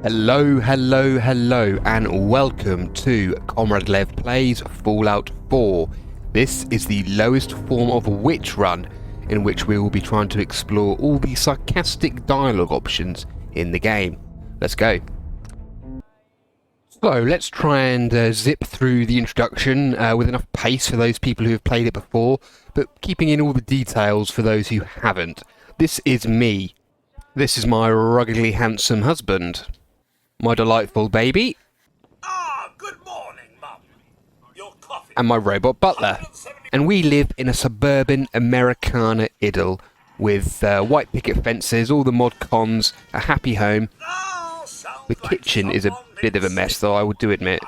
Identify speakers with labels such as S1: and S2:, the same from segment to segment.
S1: Hello, hello, hello, and welcome to Comrade Lev Plays Fallout 4. This is the lowest form of witch run, in which we will be trying to explore all the sarcastic dialogue options in the game. Let's go. So, let's try and zip through the introduction with enough pace for those people who have played it before, but keeping in all the details for those who haven't. This is me. This is my ruggedly handsome husband. My delightful baby.
S2: Ah, good morning, Mum. Your coffee.
S1: And my robot butler. And we live in a suburban Americana idyll with white picket fences, all the mod cons, a happy home. The kitchen is a bit of a mess, though, I would do admit.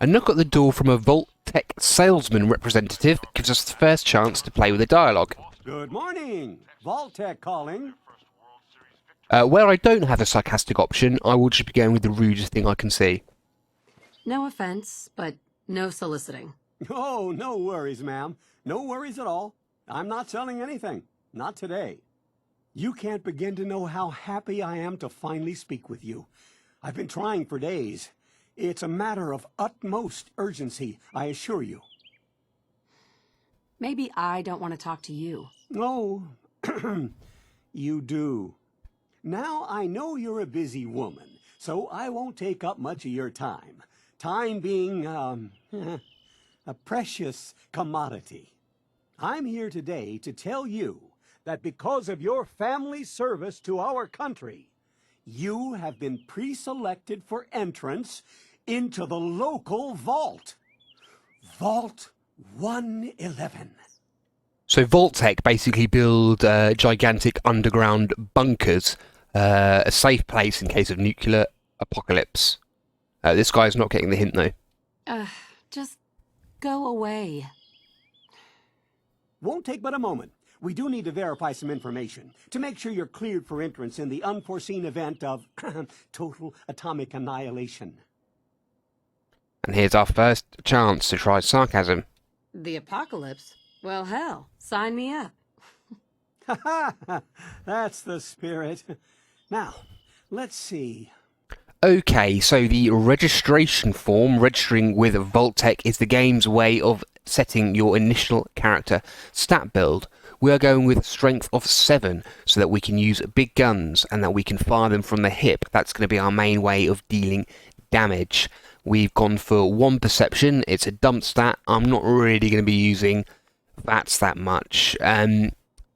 S1: A knock at the door from a Vault-Tec salesman representative gives us the first chance to play with the dialogue.
S3: Good morning. Vault-Tec calling.
S1: Where I don't have a sarcastic option, I will just be going with the rudest thing I can see.
S4: No offense, but no soliciting.
S3: Oh, no worries, ma'am. No worries at all. I'm not selling anything. Not today. You can't begin to know how happy I am to finally speak with you. I've been trying for days. It's a matter of utmost urgency, I assure you.
S4: Maybe I don't want to talk to you.
S3: Oh, you do. Now, I know you're a busy woman, so I won't take up much of your time. Time being, a precious commodity. I'm here today to tell you that because of your family's service to our country, you have been pre-selected for entrance into the local vault. Vault 111.
S1: So Vault-Tec basically build gigantic underground bunkers, a safe place in case of nuclear apocalypse. This guy's not getting the hint though.
S4: Just go away.
S3: Won't take but a moment. We do need to verify some information to make sure you're cleared for entrance in the unforeseen event of total atomic annihilation.
S1: And here's our first chance to try sarcasm.
S4: The apocalypse? Well, hell, sign me up.
S3: Ha ha! That's the spirit. Now, let's see.
S1: Okay, so the registration form, registering with Vault-Tec, is the game's way of setting your initial character stat build. We are going with strength of 7 so that we can use big guns and that we can fire them from the hip. That's going to be our main way of dealing damage. We've gone for 1 perception. It's a dump stat. I'm not really going to be using that much.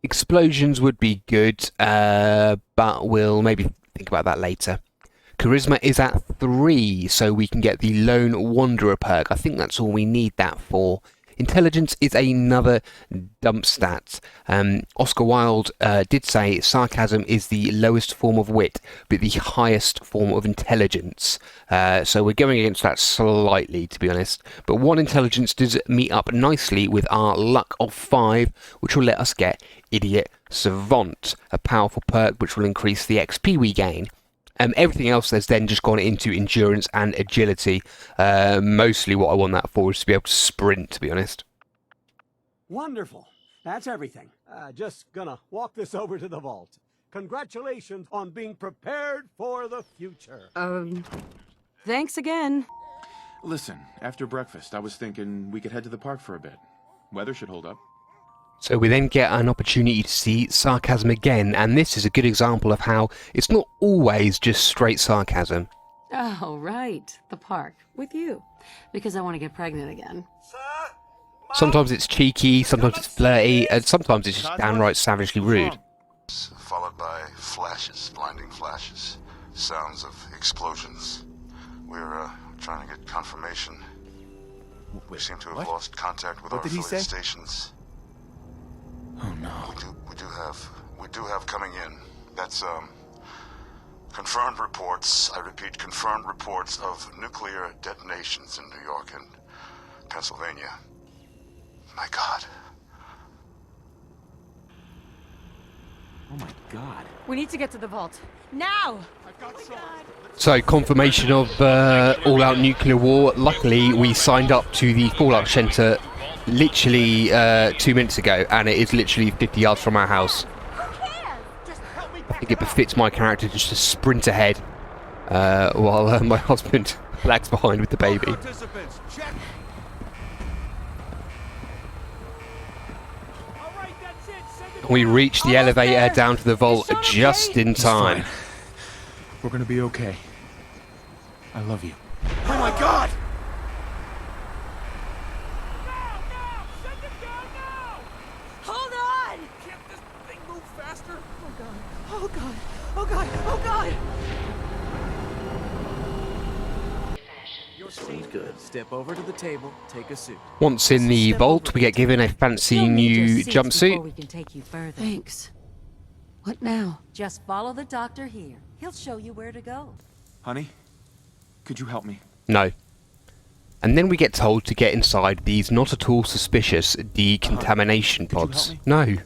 S1: Explosions would be good, but we'll maybe think about that later. Charisma is at 3, so we can get the Lone Wanderer perk. I think that's all we need that for. Intelligence is another dump stat. Oscar Wilde did say sarcasm is the lowest form of wit, but the highest form of intelligence. So we're going against that slightly, to be honest. But 1 intelligence does meet up nicely with our luck of 5, which will let us get Idiot Savant, a powerful perk which will increase the XP we gain. Everything else has then just gone into endurance and agility. Mostly what I want that for is to be able to sprint, to be honest.
S3: Wonderful. That's everything. Just gonna walk this over to the vault. Congratulations on being prepared for the future.
S4: Thanks again.
S5: Listen, after breakfast, I was thinking we could head to the park for a bit. Weather should hold up.
S1: So we then get an opportunity to see sarcasm again, and this is a good example of how it's not always just straight sarcasm.
S4: Oh, right. The park. With you. Because I want to get pregnant again.
S2: Sir?
S1: Sometimes it's cheeky, sometimes it's flirty, and sometimes it's just downright savagely rude.
S6: Followed by flashes, blinding flashes, sounds of explosions. We're trying to get confirmation. We seem to have lost contact with our affiliate stations.
S5: Oh no.
S6: We do have coming in. That's confirmed reports. I repeat, confirmed reports of nuclear detonations in New York and Pennsylvania. My God.
S5: Oh my God.
S7: We need to get to the vault. Now!
S1: So, confirmation of all-out nuclear war. Luckily, we signed up to the Fallout Shelter literally 2 minutes ago, and it is literally 50 yards from our house. I think it befits my character just to sprint ahead. while my husband lags behind with the baby.
S2: Participants, check. All right, that's it. Send it
S1: We reach the
S7: Almost
S1: elevator
S7: there.
S1: down to the vault
S7: Is Sean
S1: just
S7: okay?
S1: in
S5: He's
S1: time.
S5: fine. We're gonna be okay. I love you.
S2: Oh my God!
S7: Hold on!
S2: Can't this thing move faster?
S7: Oh god. Oh god. Oh god.
S8: Sounds good. Step over to the table, take a suit.
S1: Once in the vault, we get given a fancy
S4: You'll need your
S1: new
S4: seats before
S1: jumpsuit.
S4: we can take you further.
S7: Thanks. What now?
S4: Just follow the doctor here. He'll show you where to go.
S5: Honey, could you help me?
S1: No. And then we get told to get inside these not at all suspicious decontamination
S5: Could you
S1: pods.
S5: help me?
S1: No.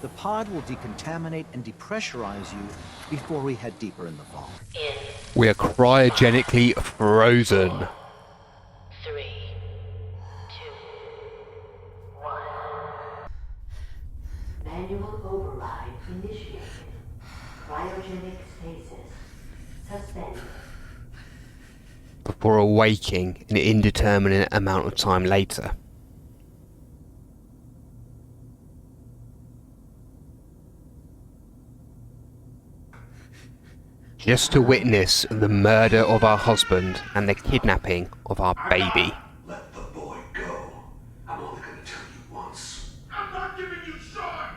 S8: The pod will decontaminate and depressurize you before we head deeper in the vault.
S1: We are cryogenically frozen.
S9: 3, 2, 1. Manual override initiated. Cryogenic stasis suspended.
S1: Before awaking an indeterminate amount of time later. Just to witness the murder of our husband and the kidnapping of our baby.
S6: Let the boy go. I'm only gonna tell you once.
S2: I'm not giving you Sean!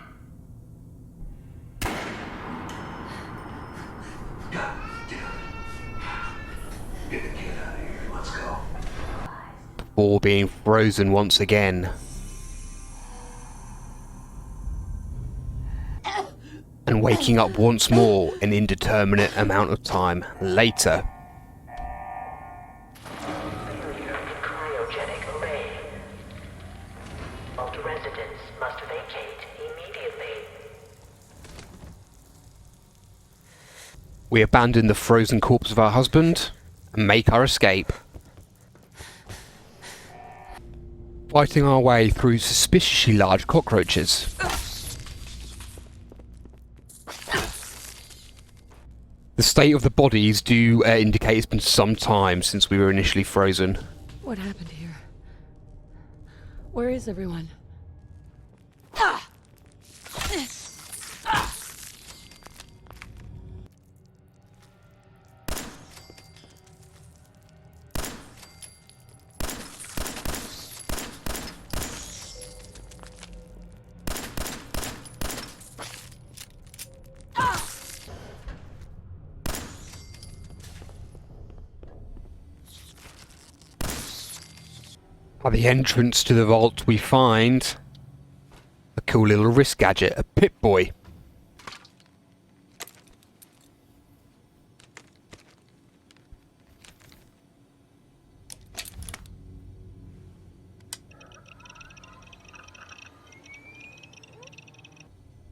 S6: God damn it. Get the kid out of here. Let's go.
S1: Before being frozen once again. And waking up once more an indeterminate amount of time later.
S9: Cryogenic array. Vault residents must vacate immediately.
S1: We abandon the frozen corpse of our husband and make our escape. Fighting our way through suspiciously large cockroaches. The state of the bodies do indicate it's been some time since we were initially frozen.
S7: What happened here? Where is everyone?
S1: At the entrance to the vault we find a cool little wrist gadget, a Pip-Boy.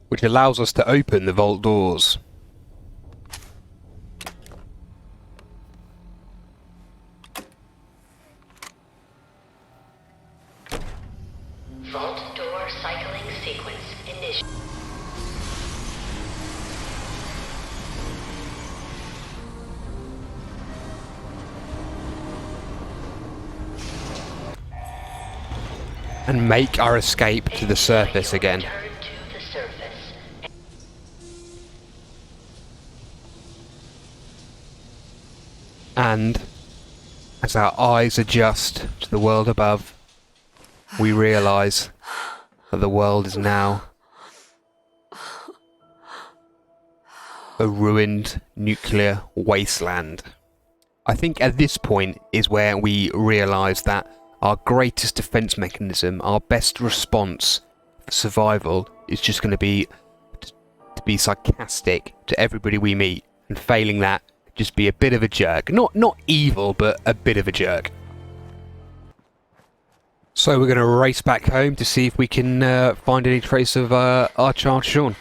S1: Which allows us to open the vault doors.
S9: Vault door cycling sequence initiated.
S1: And make our escape to the surface again.
S9: Return to the surface.
S1: And as our eyes adjust to the world above, we realise that the world is now a ruined nuclear wasteland. I think at this point is where we realise that our greatest defence mechanism, our best response for survival, is just going to be sarcastic to everybody we meet, and failing that, just be a bit of a jerk. Not evil, but a bit of a jerk. So we're going to race back home to see if we can find any trace of our child Sean.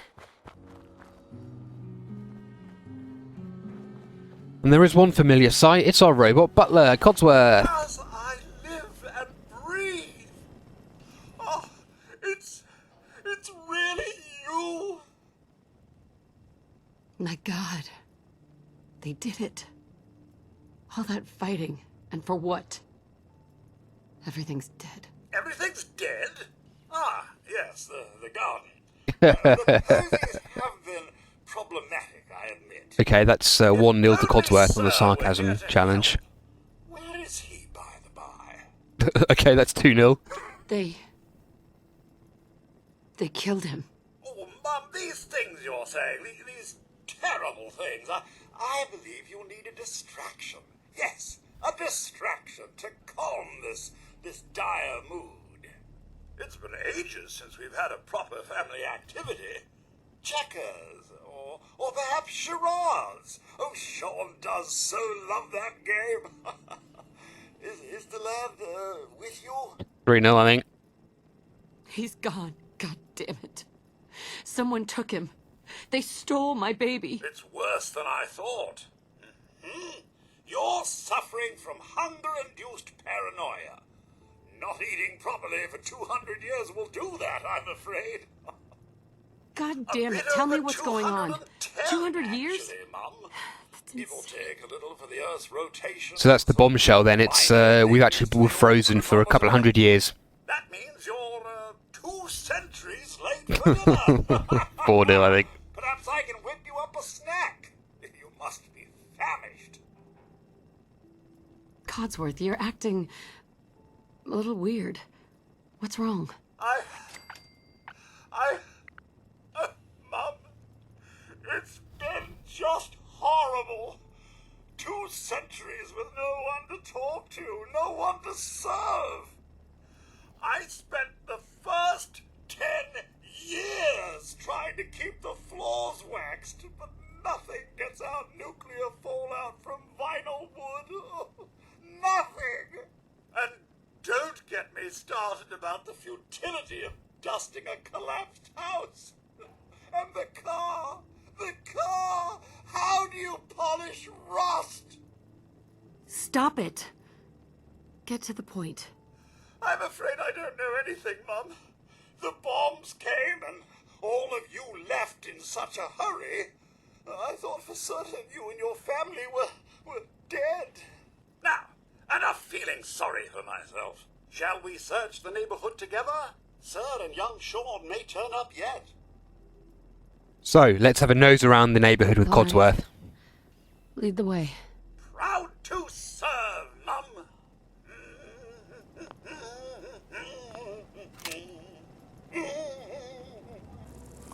S1: And there is one familiar sight. It's our robot butler, Codsworth.
S2: As I live and breathe. Oh,
S4: My God. They did it. All that fighting. And for what? Everything's dead.
S2: Everything's dead? Ah, yes, the garden. The poses have been problematic, I admit.
S1: Okay, that's 1-0 to
S2: Only
S1: Codsworth on the
S2: sir would
S1: Sarcasm
S2: dare to
S1: challenge.
S2: help. Where is he, by the by?
S1: Okay, that's 2-0.
S4: They killed him.
S2: Oh, Mum, these things you're saying, these terrible things, I believe you need a distraction. Yes, a distraction to calm this dire mood. It's been ages since we've had a proper family activity. Checkers, or perhaps charades. Oh, Sean does so love that game. Is the lad with you?
S1: 3-0, I think.
S4: He's gone. God damn it. Someone took him. They stole my baby.
S2: It's worse than I thought. You're suffering from hunger-induced paranoia. Not eating properly for 200 years will do that, I'm afraid.
S4: God damn it. Tell me what's going on. 200 years?
S2: Actually, Mum. It will take a little for the Earth's rotation.
S1: So that's the bombshell then. It's we're frozen for a couple of hundred years.
S2: That means you're 2 centuries late for dinner.
S1: 4-0, I think.
S2: Perhaps I can whip you up a snack. You must be famished.
S4: Codsworth, you're acting a little weird. What's wrong?
S2: Mum, it's been just horrible. 2 centuries with no one to talk to, no one to serve. I spent the first 10 years trying to keep the floors waxed, but nothing gets out nuclear fallout from vinyl wood. Nothing. And don't get me started about the futility of dusting a collapsed house. And the car. How do you polish rust?
S4: Stop it. Get to the point.
S2: I'm afraid I don't know anything, Mum. The bombs came and all of you left in such a hurry. I thought for certain you and your family were dead. Now, enough feeling sorry for myself. Shall we search the neighborhood together? Sir and young Sean may turn up yet.
S1: So, let's have a nose around the neighbourhood with
S4: All right.
S1: Codsworth.
S4: Lead the way.
S2: Proud to serve, Mum.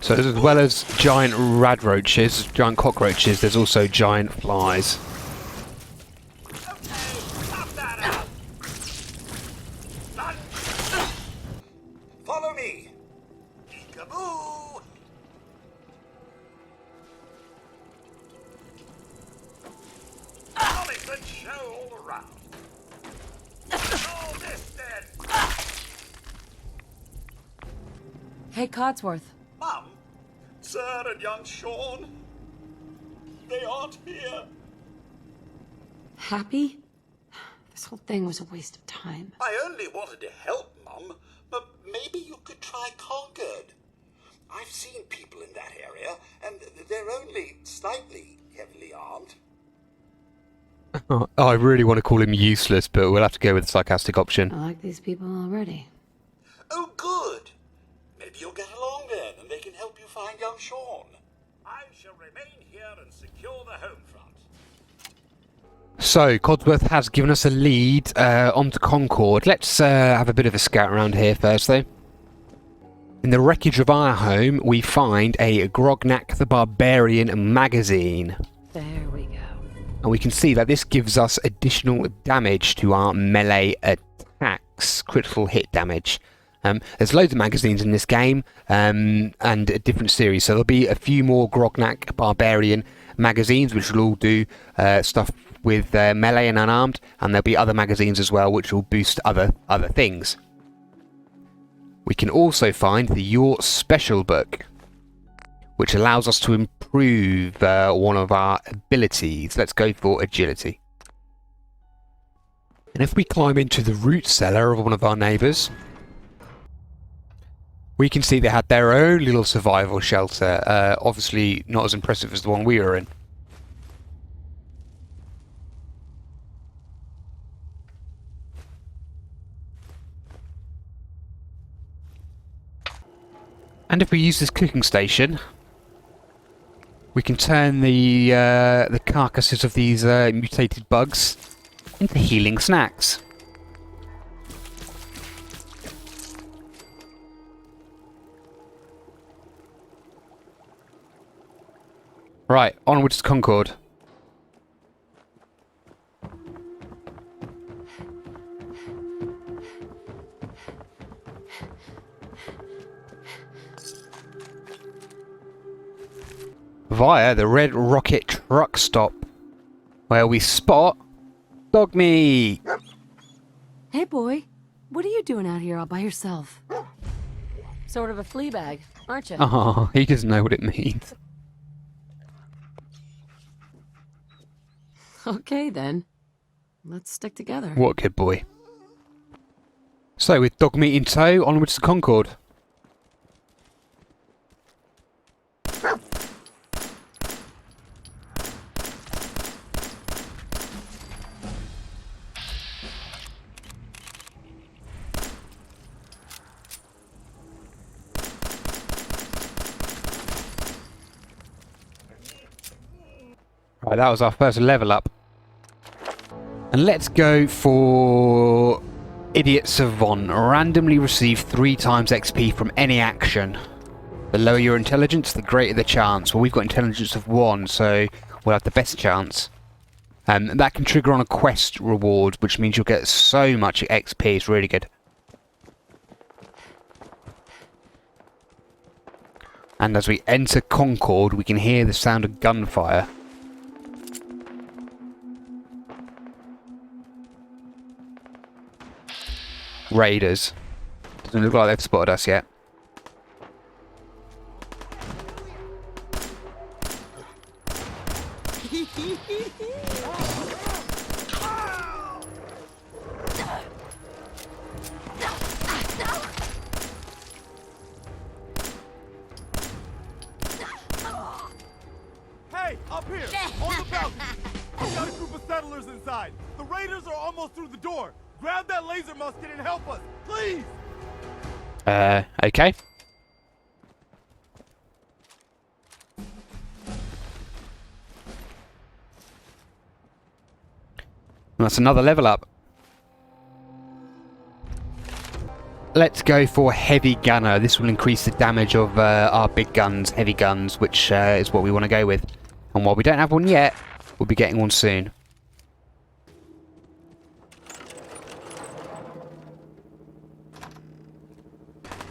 S1: So as well as giant radroaches, giant cockroaches, there's also giant flies.
S2: Follow me. Peekaboo. Jolly good show all around. All this then.
S4: Hey, Codsworth.
S2: Mum, Sir and young Sean, they aren't here.
S4: Happy? This whole thing was a waste of time.
S2: I only wanted to help, Mum, but maybe you could try Concord. I've seen people in that area, and they're only slightly heavily armed.
S1: Oh, I really want to call him useless, but we'll have to go with the sarcastic option.
S4: I like these people already.
S2: Oh, good. Maybe you'll get along then, and they can help you find young Sean. I shall remain here and secure the home front.
S1: So, Codsworth has given us a lead onto Concord. Let's have a bit of a scout around here first, though. In the wreckage of our home, we find a Grognak the Barbarian magazine.
S4: There we go.
S1: And we can see that this gives us additional damage to our melee attacks, critical hit damage. There's loads of magazines in this game, and a different series. So there'll be a few more Grognak Barbarian magazines, which will all do stuff with melee and unarmed, and there'll be other magazines as well, which will boost other things. We can also find the Your Special book, which allows us to improve one of our abilities. Let's go for agility. And if we climb into the root cellar of one of our neighbours, We can see they had their own little survival shelter. Obviously not as impressive as the one we were in. And if we use this cooking station, we can turn the carcasses of these mutated bugs into healing snacks. Right, onwards to Concord. Via the Red Rocket truck stop, where we spot dog meat.
S4: Hey, boy. What are you doing out here all by yourself? Sort of a flea bag, aren't you?
S1: Oh, he doesn't know what it means.
S4: Okay, then. Let's stick together.
S1: What a good boy. So, with dog meat in tow, onwards to Concord. Right, that was our first level up. And let's go for Idiot Savant. Randomly receive 3 times XP from any action. The lower your intelligence, the greater the chance. Well, we've got intelligence of 1, so we'll have the best chance. And that can trigger on a quest reward, which means you'll get so much XP. It's really good. And as we enter Concord, we can hear the sound of gunfire. Raiders. Doesn't look like they've spotted us yet.
S2: Hey, up here! On the balcony! We've got a group of settlers inside. The raiders are almost through the door. Grab that laser musket and help us, please!
S1: Okay. That's another level up. Let's go for Heavy Gunner. This will increase the damage of our big guns, heavy guns, which is what we want to go with. And while we don't have one yet, we'll be getting one soon.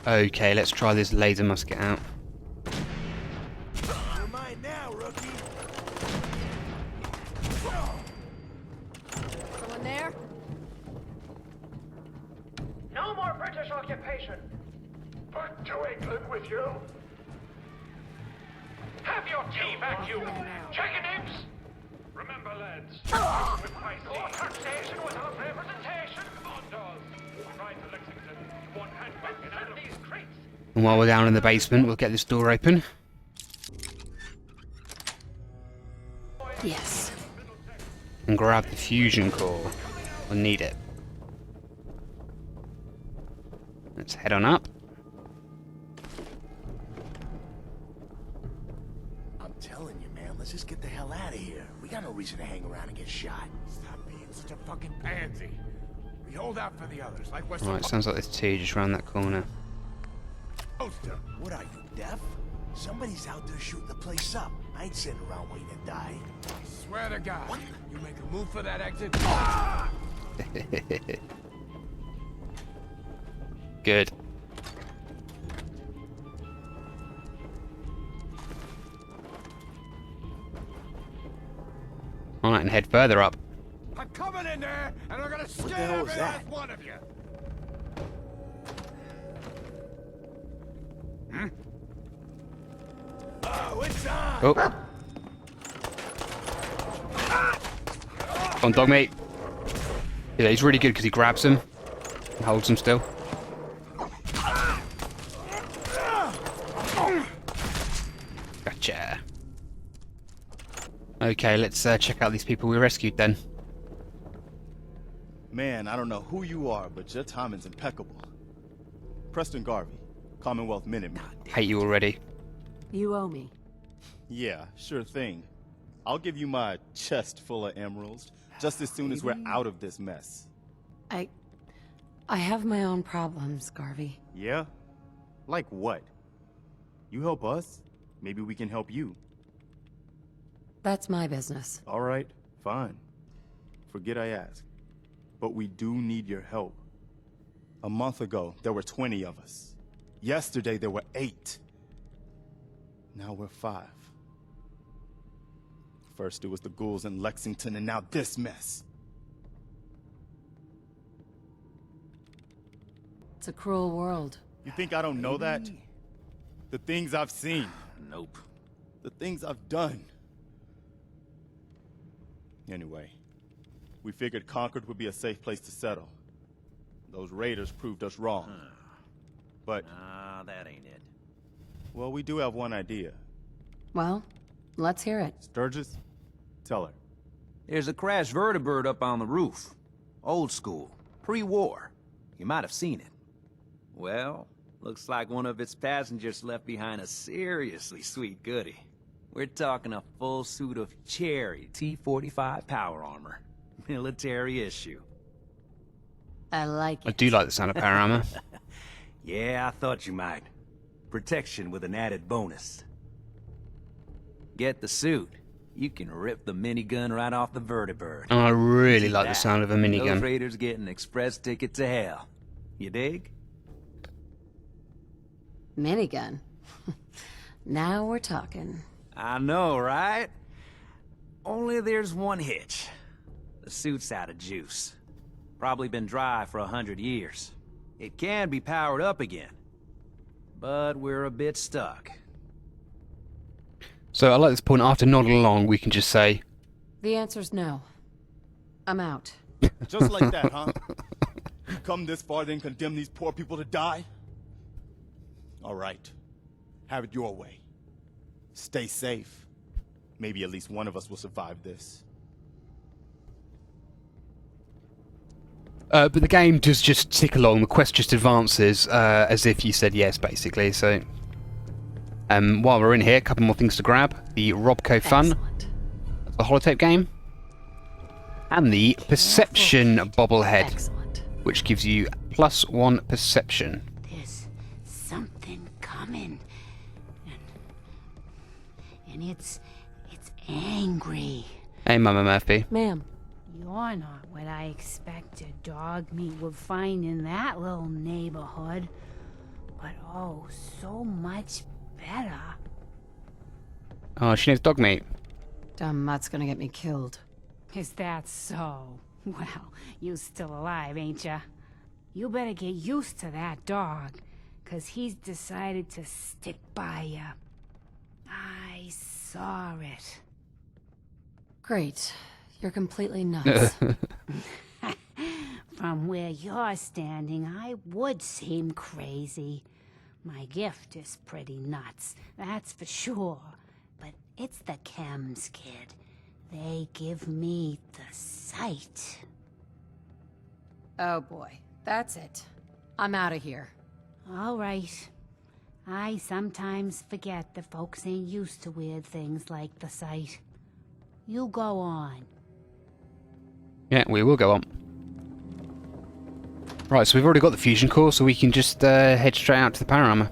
S1: Okay, let's try this laser musket out.
S2: You're mine now, rookie.
S4: Someone there?
S9: No more British occupation.
S2: Back to England with you.
S9: Have your tea vacuum. Chicken imps. Remember, lads. With my or taxation without representation. On doors. Right to Lexington. One hand back in out of these crates.
S1: And while we're down in the basement, we'll get this door open.
S4: Yes.
S1: And grab the fusion core. We'll need it. Let's head on up.
S2: I'm telling you, man, let's just get the hell out of here. We got no reason to hang around and get shot.
S10: Stop being such a fucking pansy. We hold out for the others, like we're
S1: Right, sounds like there's 2 just round that corner.
S10: supposed to.
S2: What are you, deaf? Somebody's out there shooting the place up. I ain't sitting around waiting to die.
S10: I swear to God, you make a move for that exit.
S1: Good. Alright, and head further up.
S10: I'm coming in there, and I'm gonna
S2: the
S10: scare
S2: hell
S10: every
S2: is that?
S10: last one of you.
S2: Oh, it's on!
S1: Oh. On dog meat. Yeah, he's really good because he grabs him and holds him still. Okay, let's check out these people we rescued then.
S11: Man, I don't know who you are, but your timing's impeccable. Preston Garvey, Commonwealth Minuteman.
S1: Hate you already.
S4: You owe me.
S11: Yeah, sure thing. I'll give you my chest full of emeralds just as soon as we're out of this mess.
S4: I have my own problems, Garvey.
S11: Yeah? Like what? You help us, maybe we can help you.
S4: That's my business.
S11: All right, fine. Forget I asked. But we do need your help. A month ago, there were 20 of us. Yesterday, there were 8. Now we're 5. First, it was the ghouls in Lexington, and now this mess.
S4: It's a cruel world.
S11: You think I don't know that? The things I've seen.
S12: Nope.
S11: The things I've done. Anyway, we figured Concord would be a safe place to settle. Those raiders proved us wrong. But...
S12: that ain't it.
S11: Well, we do have one idea.
S4: Well, let's hear it.
S11: Sturgis, tell her.
S12: There's a crashed vertibird up on the roof. Old school. Pre-war. You might have seen it. Well, looks like one of its passengers left behind a seriously sweet goodie. We're talking a full suit of cherry T-45 power armor. Military issue.
S4: I like it.
S1: I do like the sound of power armor.
S12: Yeah, I thought you might. Protection with an added bonus. Get the suit. You can rip the minigun right off the vertibird.
S1: And I really like the sound of a minigun.
S12: Those raiders get an express ticket to hell. You dig?
S4: Minigun. Now we're talking.
S12: I know, right? Only there's one hitch. The suit's out of juice. Probably been dry for 100 years. It can be powered up again. But we're a bit stuck.
S1: So I like this point, after nodding along, we can just say...
S4: The answer's no. I'm out.
S11: Just like that, huh? You come this far, then condemn these poor people to die? All right. Have it your way. Stay safe. Maybe at least one of us will survive this.
S1: But the game does just tick along, the quest just advances, as if you said yes, basically, so... while we're in here, a couple more things to grab. The Robco Fun, the holotape game, and the Perception Bobblehead, which gives you +1 perception.
S13: There's something coming, and it's angry.
S1: Hey, Mama Murphy.
S4: Ma'am.
S13: You're not what I expected dog meat would find in that little neighborhood, but oh, so much better.
S1: Oh, she needs dog meat.
S4: Dumb mutt's gonna get me killed.
S13: Is that so? Well, you still alive, ain't ya? You better get used to that dog, 'cause he's decided to stick by ya. I saw it.
S4: Great. You're completely nuts.
S13: From where you're standing, I would seem crazy. My gift is pretty nuts, that's for sure. But it's the chems, kid. They give me the sight.
S4: Oh boy, that's it. I'm out of here.
S13: All right. I sometimes forget that folks ain't used to weird things like the sight. You go on.
S1: Yeah, we will go on. Right, so we've already got the fusion core, so we can just head straight out to the power armor.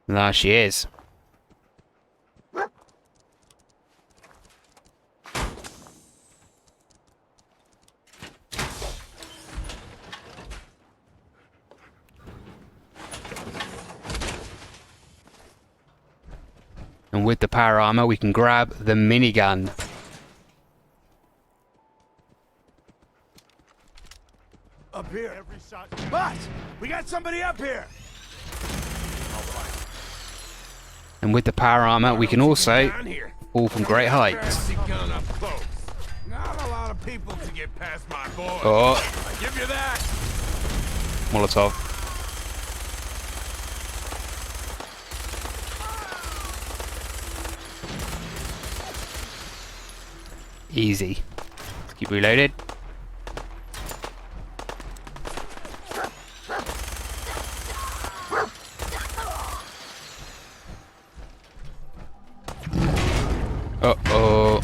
S1: There she is. And with the power armor, we can grab the minigun.
S10: Up here. But we got somebody up here.
S1: And with the power armor, we can also fall from great heights.
S10: Not a lot of people to get past my boy.
S1: Oh.
S10: I give you that.
S1: Molotov. Easy. Let's keep reloaded. Uh-oh.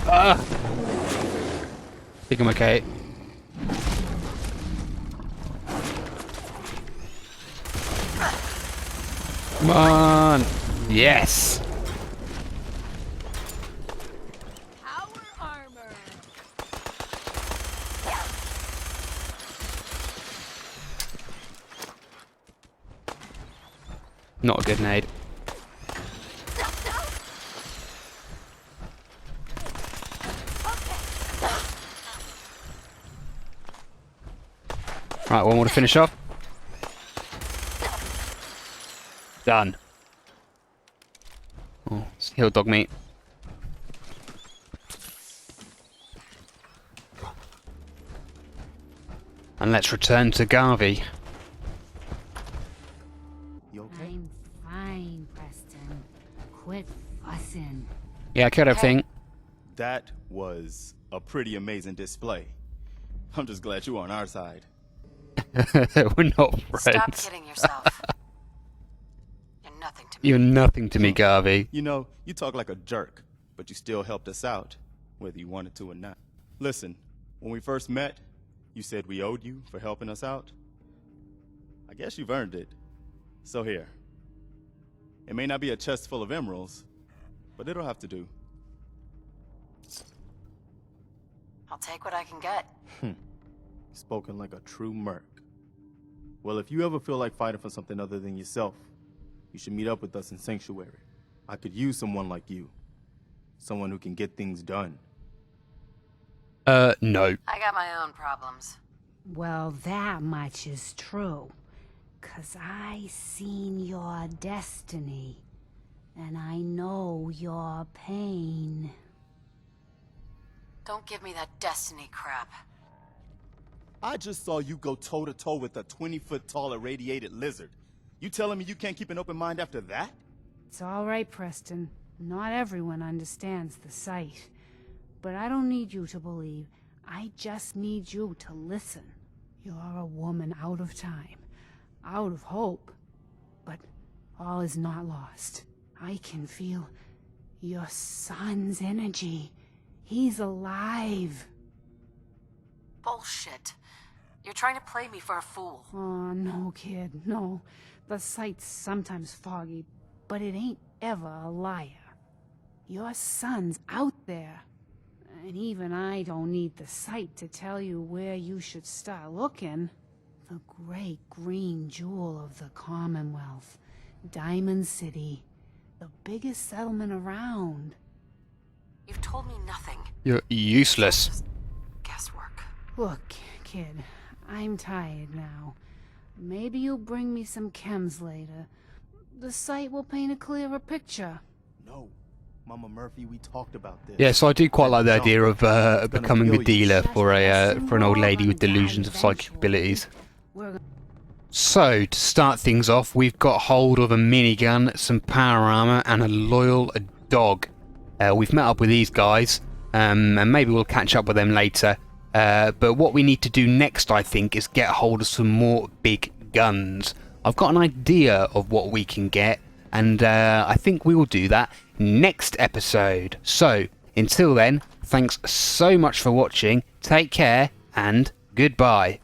S1: I think I'm okay. Come on! Yes! Not a good nade. Right, one more to finish off. Done. Oh, it's hill dog meat. And let's return to Garvey.
S13: I'm fine, Preston. Quit fussing.
S1: Yeah, I killed everything.
S11: That was a pretty amazing display. I'm just glad you're on our side.
S1: We're not friends.
S4: Stop kidding yourself. You're nothing to me.
S1: You're nothing to me, Garvey.
S11: You know, you talk like a jerk, but you still helped us out, whether you wanted to or not. Listen, when we first met, you said we owed you for helping us out. I guess you've earned it. So here. It may not be a chest full of emeralds, but it'll have to do.
S4: I'll take what I can get.
S11: Spoken like a true merc. Well, if you ever feel like fighting for something other than yourself, you should meet up with us in Sanctuary. I could use someone like you. Someone who can get things done.
S1: No.
S4: I got my own problems.
S13: Well, that much is true. 'Cause I seen your destiny. And I know your pain.
S4: Don't give me that destiny crap.
S11: I just saw you go toe-to-toe with a 20-foot-tall irradiated lizard. You telling me you can't keep an open mind after that?
S13: It's all right, Preston. Not everyone understands the sight. But I don't need you to believe. I just need you to listen. You're a woman out of time, out of hope. But all is not lost. I can feel your son's energy. He's alive.
S4: Bullshit. You're trying to play me for a fool.
S13: Oh, no, kid, no. The sight's sometimes foggy, but it ain't ever a liar. Your son's out there. And even I don't need the sight to tell you where you should start looking. The great green jewel of the Commonwealth. Diamond City. The biggest settlement around.
S4: You've told me nothing.
S1: You're useless.
S4: Guesswork.
S13: Look, kid, I'm tired now. Maybe you'll bring me some chems later. The sight will paint a clearer picture.
S11: No. Mama Murphy, we talked about this.
S1: Yeah, so I do quite like the idea of becoming a dealer for an old lady with delusions of psychic abilities. So, to start things off, we've got hold of a minigun, some power armor, and a loyal dog. We've met up with these guys, and maybe we'll catch up with them later. But what we need to do next, I think, is get hold of some more big guns. I've got an idea of what we can get, and I think we will do that next episode. So, until then, thanks so much for watching, take care, and goodbye.